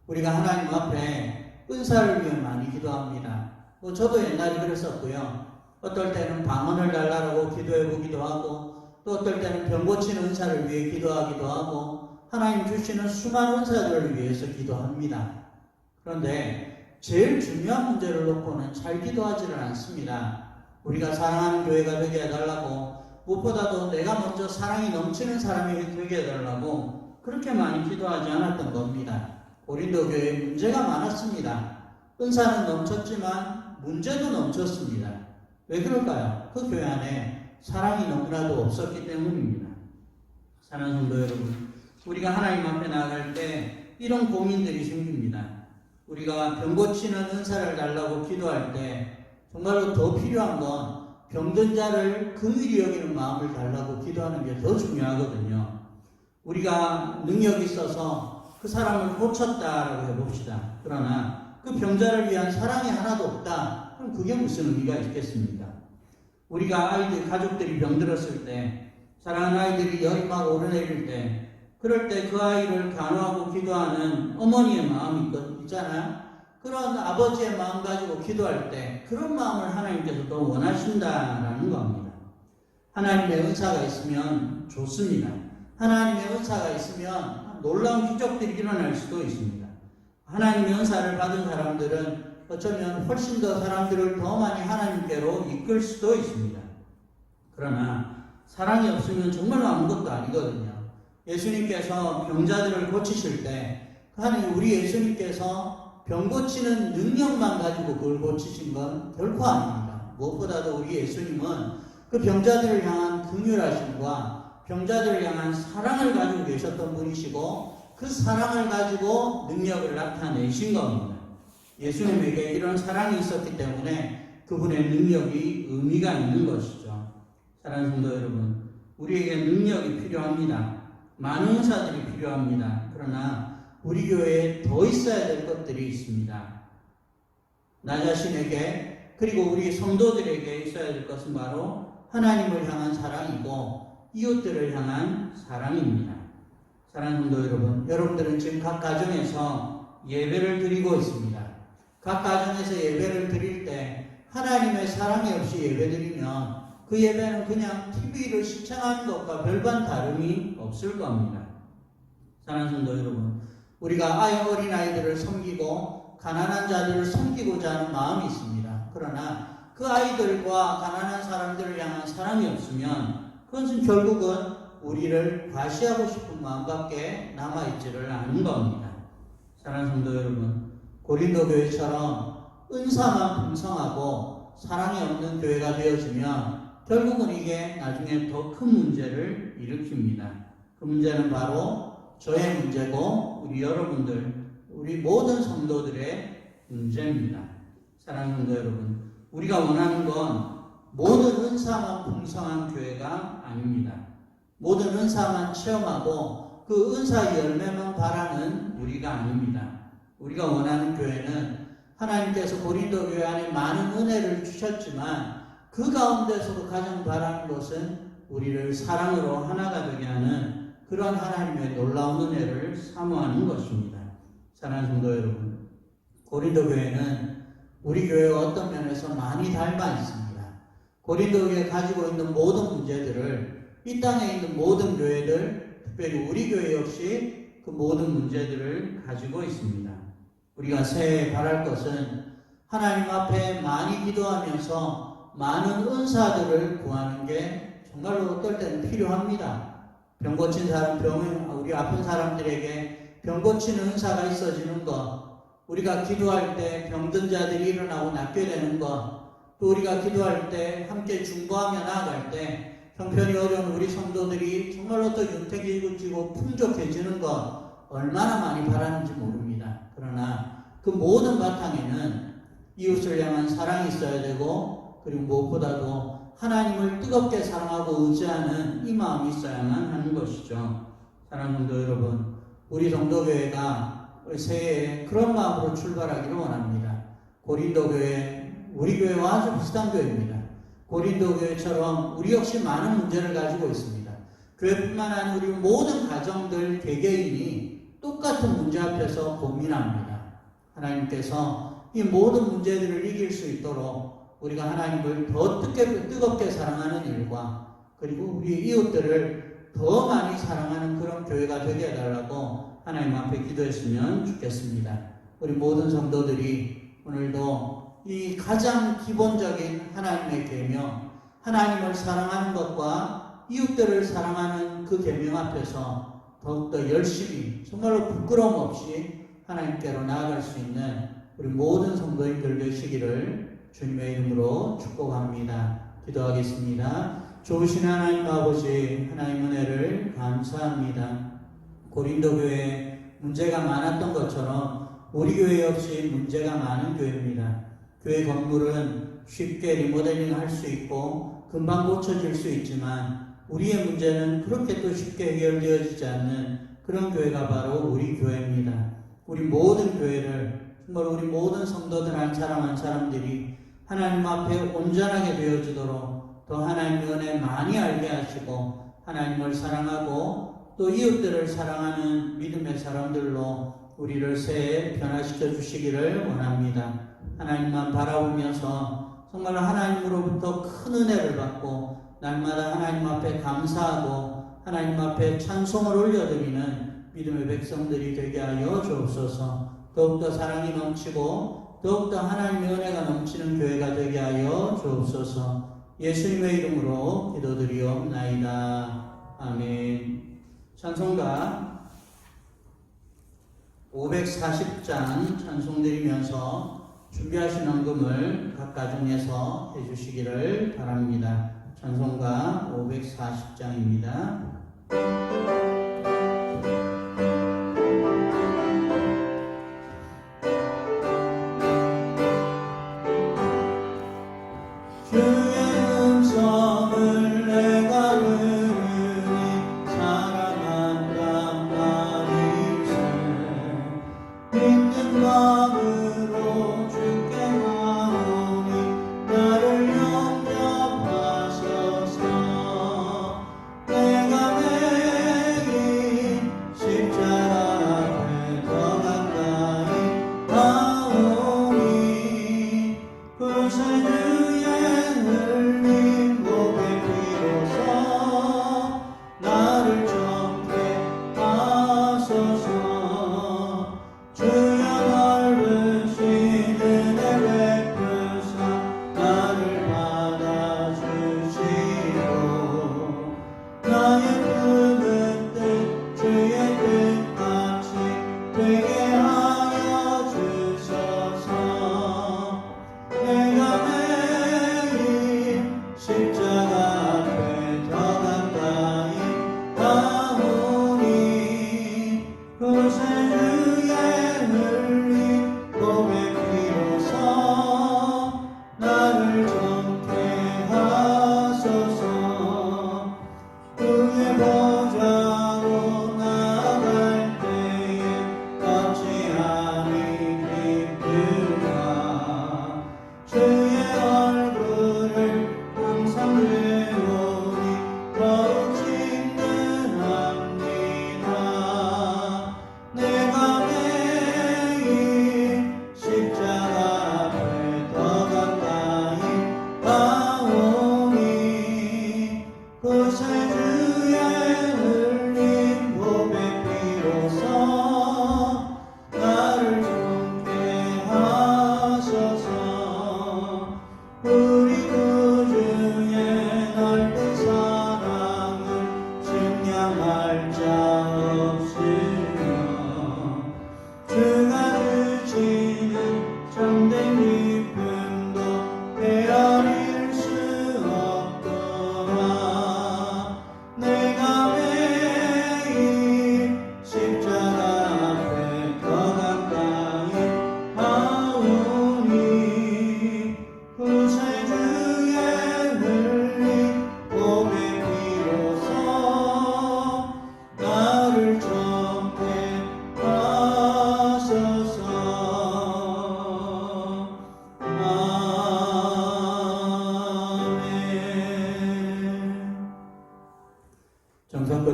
우리가 하나님 앞에 은사를 위해 많이 기도합니다. 저도 옛날에 그랬었고요. 어떨 때는 방언을 달라고 기도해 보기도 하고, 또 어떨 때는 병 고치는 은사를 위해 기도하기도 하고, 하나님 주시는 수많은 은사들을 위해서 기도합니다. 그런데 제일 중요한 문제를 놓고는 잘 기도하지를 않습니다. 우리가 사랑하는 교회가 되게 해달라고, 무엇보다도 내가 먼저 사랑이 넘치는 사람이 되게 해달라고 그렇게 많이 기도하지 않았던 겁니다. 고린도 교회에 문제가 많았습니다. 은사는 넘쳤지만 문제도 넘쳤습니다. 왜 그럴까요? 그 교회 안에 사랑이 너무나도 없었기 때문입니다. 사랑하는 성도 여러분, 우리가 하나님 앞에 나아갈 때 이런 고민들이 생깁니다. 우리가 병 고치는 은사를 달라고 기도할 때 정말로 더 필요한 건 병든 자를 긍휼히 여기는 마음을 달라고 기도하는 게 더 중요하거든요. 우리가 능력이 있어서 그 사람을 고쳤다라고 해봅시다. 그러나 그 병자를 위한 사랑이 하나도 없다. 그럼 그게 무슨 의미가 있겠습니까? 우리가 아이들, 가족들이 병들었을 때, 사랑하는 아이들이 열이 막 오르내릴 때, 그럴 때 그 아이를 간호하고 기도하는 어머니의 마음이 있잖아요. 그런 아버지의 마음 가지고 기도할 때 그런 마음을 하나님께서 더 원하신다라는 겁니다. 하나님의 은사가 있으면 좋습니다. 하나님의 은사가 있으면 놀라운 기적들이 일어날 수도 있습니다. 하나님의 은사를 받은 사람들은 어쩌면 훨씬 더 사람들을 더 많이 하나님께로 이끌 수도 있습니다. 그러나 사랑이 없으면 정말 아무것도 아니거든요. 예수님께서 병자들을 고치실 때 하나님, 우리 예수님께서 병 고치는 능력만 가지고 그걸 고치신 건 결코 아닙니다. 무엇보다도 우리 예수님은 그 병자들을 향한 긍휼하심과 병자들을 향한 사랑을 가지고 계셨던 분이시고, 그 사랑을 가지고 능력을 나타내신 겁니다. 예수님에게 이런 사랑이 있었기 때문에 그분의 능력이 의미가 있는 것이죠. 사랑하는 성도 여러분, 우리에게 능력이 필요합니다. 많은 은사들이 필요합니다. 그러나 우리 교회에 더 있어야 될 것들이 있습니다. 나 자신에게, 그리고 우리 성도들에게 있어야 될 것은 바로 하나님을 향한 사랑이고 이웃들을 향한 사랑입니다. 사랑하는 성도 여러분, 여러분들은 지금 각 가정에서 예배를 드리고 있습니다. 각 가정에서 예배를 드릴 때 하나님의 사랑이 없이 예배 드리면 그 예배는 그냥 TV를 시청하는 것과 별반 다름이 없을 겁니다. 사랑하는 성도 여러분, 우리가 어린아이들을 섬기고 가난한 자들을 섬기고자 하는 마음이 있습니다. 그러나 그 아이들과 가난한 사람들을 향한 사랑이 없으면 그것은 결국은 우리를 과시하고 싶은 마음밖에 남아있지를 않은 겁니다. 사랑하는 성도 여러분, 고린도 교회처럼 은사만 풍성하고 사랑이 없는 교회가 되어지면 결국은 이게 나중에 더 큰 문제를 일으킵니다. 그 문제는 바로 저의 문제고 우리 여러분들, 우리 모든 성도들의 문제입니다. 사랑하는 성도 여러분, 우리가 원하는 건 모든 은사만 풍성한 교회가 아닙니다. 모든 은사만 체험하고 그 은사 열매만 바라는 우리가 아닙니다. 우리가 원하는 교회는 하나님께서 고린도 교회 안에 많은 은혜를 주셨지만 그 가운데서도 가장 바라는 것은 우리를 사랑으로 하나가 되게 하는 그런 하나님의 놀라운 은혜를 사모하는 것입니다. 사랑하는 성도 여러분, 고린도 교회는 우리 교회와 어떤 면에서 많이 닮아 있습니다. 고린도 교회가 가지고 있는 모든 문제들을 이 땅에 있는 모든 교회들, 특별히 우리 교회 역시 그 모든 문제들을 가지고 있습니다. 우리가 새해 바랄 것은 하나님 앞에 많이 기도하면서 많은 은사들을 구하는 게 정말로 어떨 때는 필요합니다. 병 고친 사람, 우리 아픈 사람들에게 병 고치는 은사가 있어지는 것, 우리가 기도할 때 병든 자들이 일어나고 낫게 되는 것, 또 우리가 기도할 때 함께 중보하며 나아갈 때 형편이 어려운 우리 성도들이 정말로 더 윤택해지고 풍족해지는 것 얼마나 많이 바라는지 모릅니다. 그러나 그 모든 바탕에는 이웃을 향한 사랑이 있어야 되고, 그리고 무엇보다도 하나님을 뜨겁게 사랑하고 의지하는 이 마음이 있어야만 하는 것이죠. 사랑하는 성도 여러분, 우리 성도교회가 새해에 그런 마음으로 출발하기를 원합니다. 고린도 교회, 우리 교회와 아주 비슷한 교회입니다. 고린도 교회처럼 우리 역시 많은 문제를 가지고 있습니다. 교회뿐만 아니라 우리 모든 가정들, 개개인이 똑같은 문제 앞에서 고민합니다. 하나님께서 이 모든 문제들을 이길 수 있도록 우리가 하나님을 더 뜨겁게 사랑하는 일과 그리고 우리 이웃들을 더 많이 사랑하는 그런 교회가 되게 해달라고 하나님 앞에 기도했으면 좋겠습니다. 우리 모든 성도들이 오늘도 이 가장 기본적인 하나님의 계명, 하나님을 사랑하는 것과 이웃들을 사랑하는 그 계명 앞에서 더욱더 열심히 정말로 부끄러움 없이 하나님께로 나아갈 수 있는 우리 모든 성도님들 되시기를 주님의 이름으로 축복합니다. 기도하겠습니다. 좋으신 하나님 아버지, 하나님 은혜를 감사합니다. 고린도 교회에 문제가 많았던 것처럼 우리 교회 역시 문제가 많은 교회입니다. 교회 건물은 쉽게 리모델링 할 수 있고 금방 고쳐질 수 있지만 우리의 문제는 그렇게 또 쉽게 해결되어지지 않는 그런 교회가 바로 우리 교회입니다. 우리 모든 교회를 정말 우리 모든 성도들 한 사람 한 사람들이 하나님 앞에 온전하게 되어지도록 더 하나님의 은혜 많이 알게 하시고 하나님을 사랑하고 또 이웃들을 사랑하는 믿음의 사람들로 우리를 새해 변화시켜 주시기를 원합니다. 하나님만 바라보면서 정말 하나님으로부터 큰 은혜를 받고 날마다 하나님 앞에 감사하고 하나님 앞에 찬송을 올려드리는 믿음의 백성들이 되게 하여 주옵소서. 더욱더 사랑이 넘치고 더욱더 하나님의 은혜가 넘치는 교회가 되게 하여 주옵소서. 예수님의 이름으로 기도드리옵나이다. 아멘. 찬송가 540장 찬송 드리면서 준비하신 헌금을 각 가정에서 해주시기를 바랍니다. 찬송가 540장입니다. 내가 매일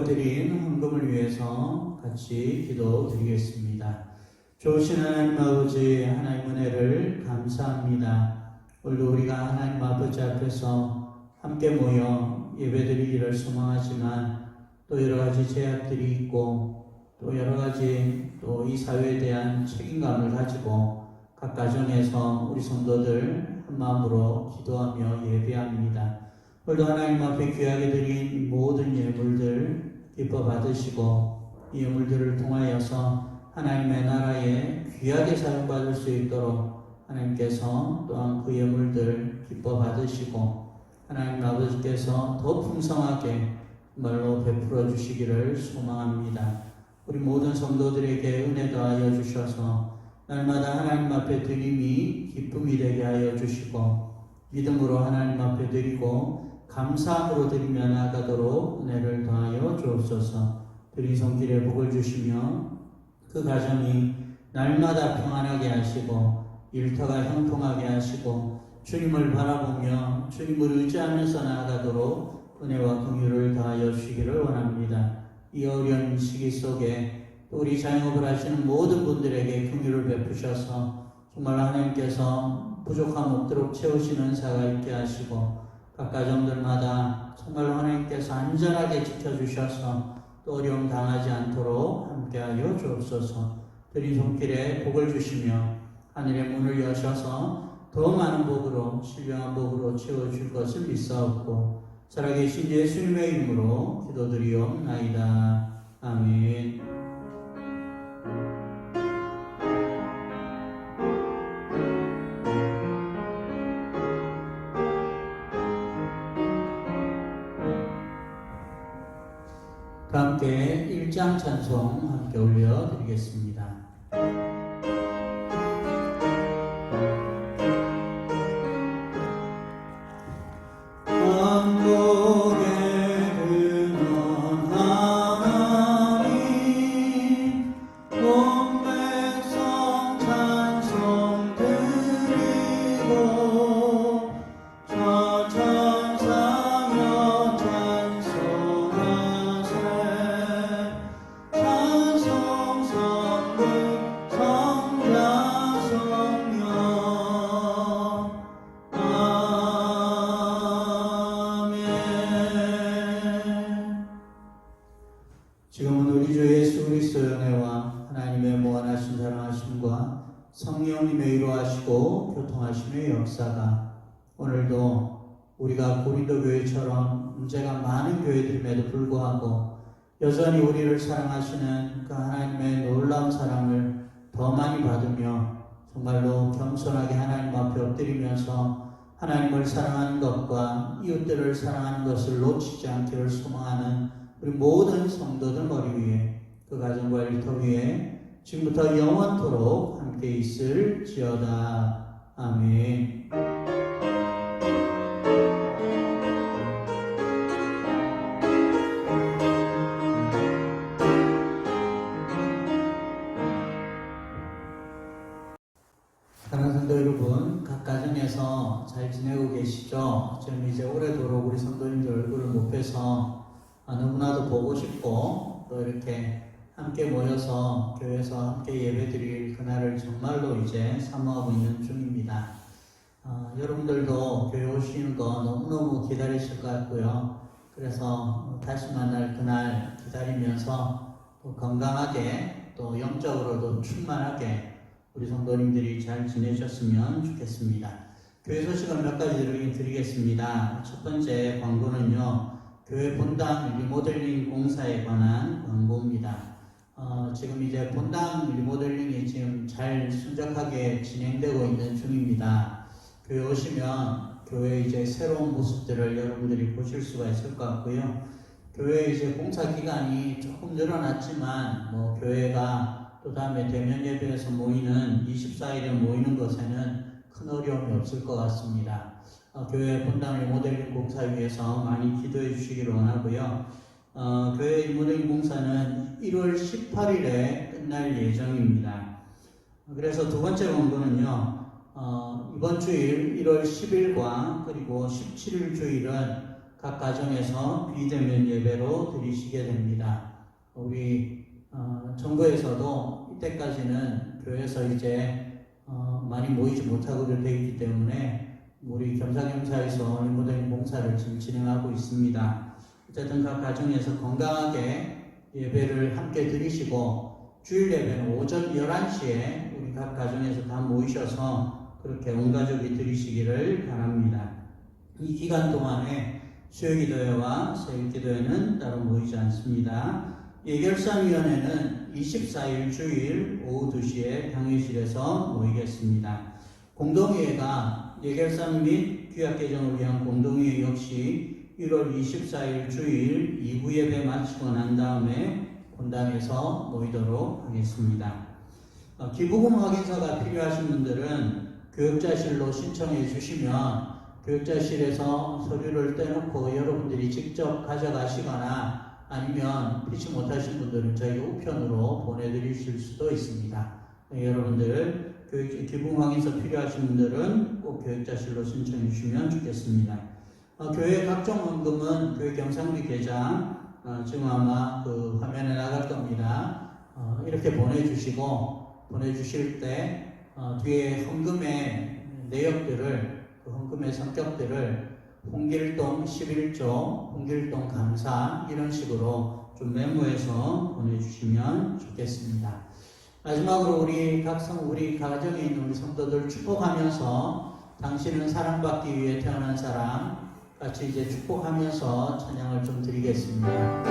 드린 헌금을 위해서 같이 기도드리겠습니다. 좋으신 하나님 아버지, 하나님 은혜를 감사합니다. 오늘도 우리가 하나님 아버지 앞에서 함께 모여 예배드리기를 소망하지만 또 여러 가지 제약들이 있고 또 여러 가지 또 이 사회에 대한 책임감을 가지고 각 가정에서 우리 성도들 한 마음으로 기도하며 예배합니다. 오늘도 하나님 앞에 귀하게 드린 모든 예물들 기뻐 받으시고 이 예물들을 통하여서 하나님의 나라에 귀하게 사용받을 수 있도록 하나님께서 또한 그 예물들 기뻐 받으시고 하나님 아버지께서 더 풍성하게 말로 베풀어 주시기를 소망합니다. 우리 모든 성도들에게 은혜 더하여 주셔서 날마다 하나님 앞에 드림이 기쁨이 되게 하여 주시고 믿음으로 하나님 앞에 드리고 감사함으로 드리며 나아가도록 은혜를 더하여 주옵소서. 드린 손길에 복을 주시며 그 가정이 날마다 평안하게 하시고 일터가 형통하게 하시고 주님을 바라보며 주님을 의지하면서 나아가도록 은혜와 긍휼을 더하여 주시기를 원합니다. 이 어려운 시기 속에 우리 자영업을 하시는 모든 분들에게 긍휼을 베푸셔서 정말 하나님께서 부족함 없도록 채우시는 은사가 있게 하시고 각 가정들마다 정말 하나님께서 안전하게 지켜주셔서 또 어려움 당하지 않도록 함께하여 주옵소서. 드린 손길에 복을 주시며 하늘의 문을 여셔서 더 많은 복으로 신령한 복으로 채워줄 것을 믿사옵고 살아계신 예수님의 이름으로 기도드리옵나이다. 아멘. 함께 1장 찬송 함께 올려드리겠습니다. 지금은 우리 주 예수 그리스도의 은혜와 하나님의 무한하신 사랑하심과 성령님의 위로하시고 교통하심의 역사가 오늘도 우리가 고린도 교회처럼 문제가 많은 교회들임에도 불구하고 여전히 우리를 사랑하시는 그 하나님의 놀라운 사랑을 더 많이 받으며 정말로 겸손하게 하나님 앞에 엎드리면서 하나님을 사랑하는 것과 이웃들을 사랑하는 것을 놓치지 않기를 소망하는 우리 모든 성도들 머리 위에 그 가정과 일터 위에 지금부터 영원토록 함께 있을지어다. 아멘. 사랑하는 성도 여러분, 각 가정에서 잘 지내고 계시죠? 지금 이제 오래도록 우리 성도님들 얼굴을 못 뵈서 너무나도 보고 싶고 또 이렇게 함께 모여서 교회에서 함께 예배드릴 그날을 정말로 이제 사모하고 있는 중입니다. 여러분들도 교회 오시는 거 너무너무 기다리실 것 같고요. 그래서 다시 만날 그날 기다리면서 또 건강하게 또 영적으로도 충만하게 우리 성도님들이 잘 지내셨으면 좋겠습니다. 교회 소식을 몇 가지 드리겠습니다. 첫 번째 광고는요. 교회 본당 리모델링 공사에 관한 광고입니다. 지금 이제 본당 리모델링이 지금 잘 순적하게 진행되고 있는 중입니다. 교회 오시면 교회 이제 새로운 모습들을 여러분들이 보실 수가 있을 것 같고요. 교회 이제 공사 기간이 조금 늘어났지만 교회가 또 다음에 대면 예배에서 모이는 24일에 모이는 것에는 큰 어려움이 없을 것 같습니다. 교회 본당 리모델링 공사 위해서 많이 기도해 주시기를 원하고요. 교회 리모델링 공사는 1월 18일에 끝날 예정입니다. 그래서 두 번째 광고는요. 이번 주일 1월 10일과 그리고 17일 주일은 각 가정에서 비대면 예배로 드리시게 됩니다. 우리 정부에서도 이때까지는 교회에서 이제 많이 모이지 못하고 되어 있기 때문에 우리 겸사겸사에서 일모된 봉사를 지금 진행하고 있습니다. 어쨌든 각 가정에서 건강하게 예배를 함께 드리시고 주일 예배는 오전 11시에 우리 각 가정에서 다 모이셔서 그렇게 온 가족이 드리시기를 바랍니다. 이 기간 동안에 수요기도회와 새벽기도회는 따로 모이지 않습니다. 예결산위원회는 24일 주일 오후 2시에 당회실에서 모이겠습니다. 공동회의가 예결산 및 규약 개정을 위한 공동회의 역시 1월 24일 주일 2부 예배 마치고 난 다음에 본당에서 모이도록 하겠습니다. 기부금 확인서가 필요하신 분들은 교육자실로 신청해 주시면 교육자실에서 서류를 떼놓고 여러분들이 직접 가져가시거나 아니면 피치 못하신 분들은 저희 우편으로 보내드리실 수도 있습니다. 여러분들 기부금 확인서 필요하신 분들은 꼭 교육자실로 신청해 주시면 좋겠습니다. 교회 각종 헌금은 교회 경상비 계좌 지금 아마 그 화면에 나갈 겁니다. 이렇게 보내주실 때 뒤에 헌금의 내역들을 그 헌금의 성격들을 홍길동 11조, 홍길동 감사 이런 식으로 좀 메모해서 보내주시면 좋겠습니다. 마지막으로 우리 가정에 있는 우리 성도들 축복하면서 당신은 사랑받기 위해 태어난 사람 같이 이제 축복하면서 찬양을 좀 드리겠습니다.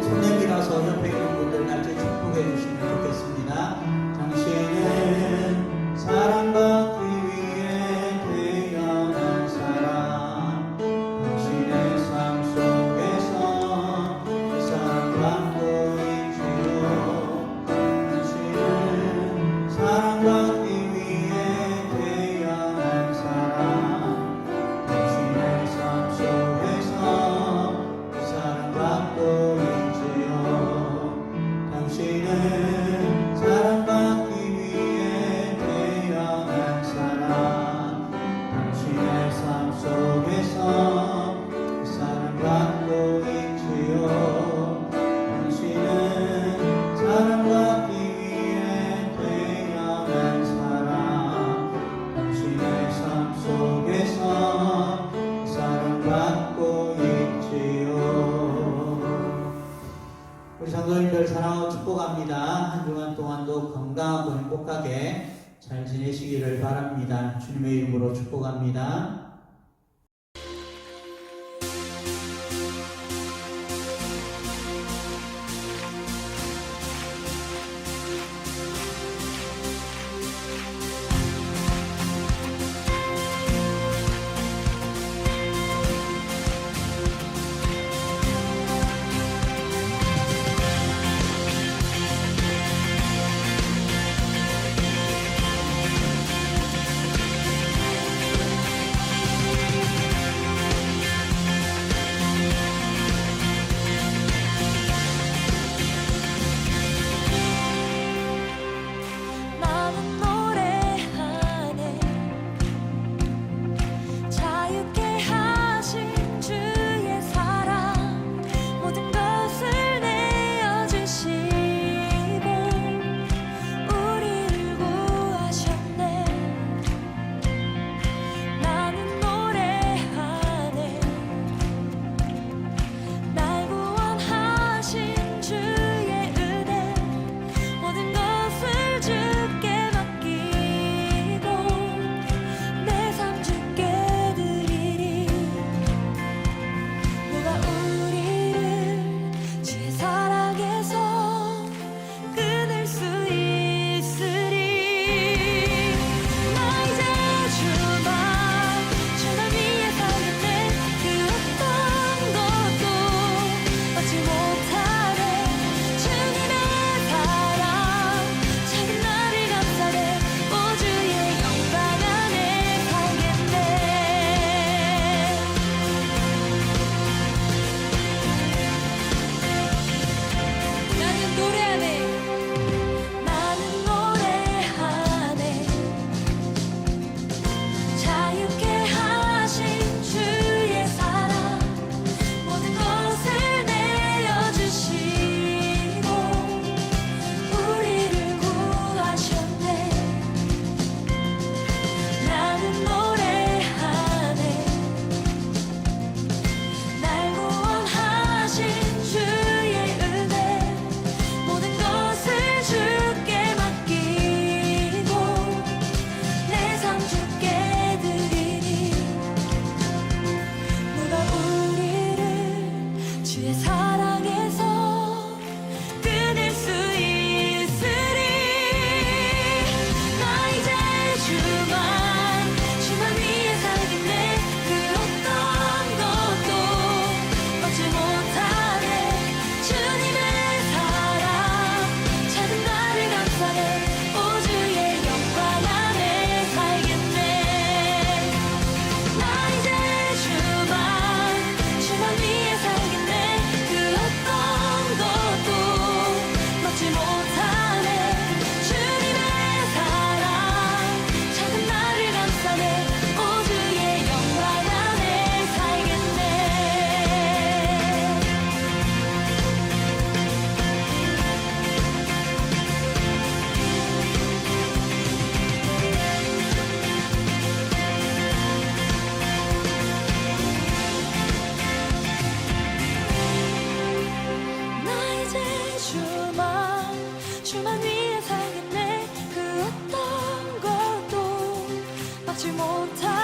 손 내밀어서 옆에 있는 분들 같이 축복해 주시면 좋겠습니다. 당신은 사랑받기 위해 태어난 사람, 당신의 삶 속에서 사랑받고 있지요. 당신은 사랑받기 위해 태어난 사람, 당신의 삶 속에서 사랑받고 있지요. 당신은 사랑받기 위해 태어난 사람, 당신의 삶 속에서 사랑받고 있지요. 당신은 사랑받기 위해 태어난 사람, 당신의 삶 속에서 사랑받고 있지요. 우리 성도님들 사랑하고 축복합니다. 한 주간 동안도 건강하고 행복하게 잘 지내시기를 바랍니다. 주님의 이름으로 축복합니다. 알지 못한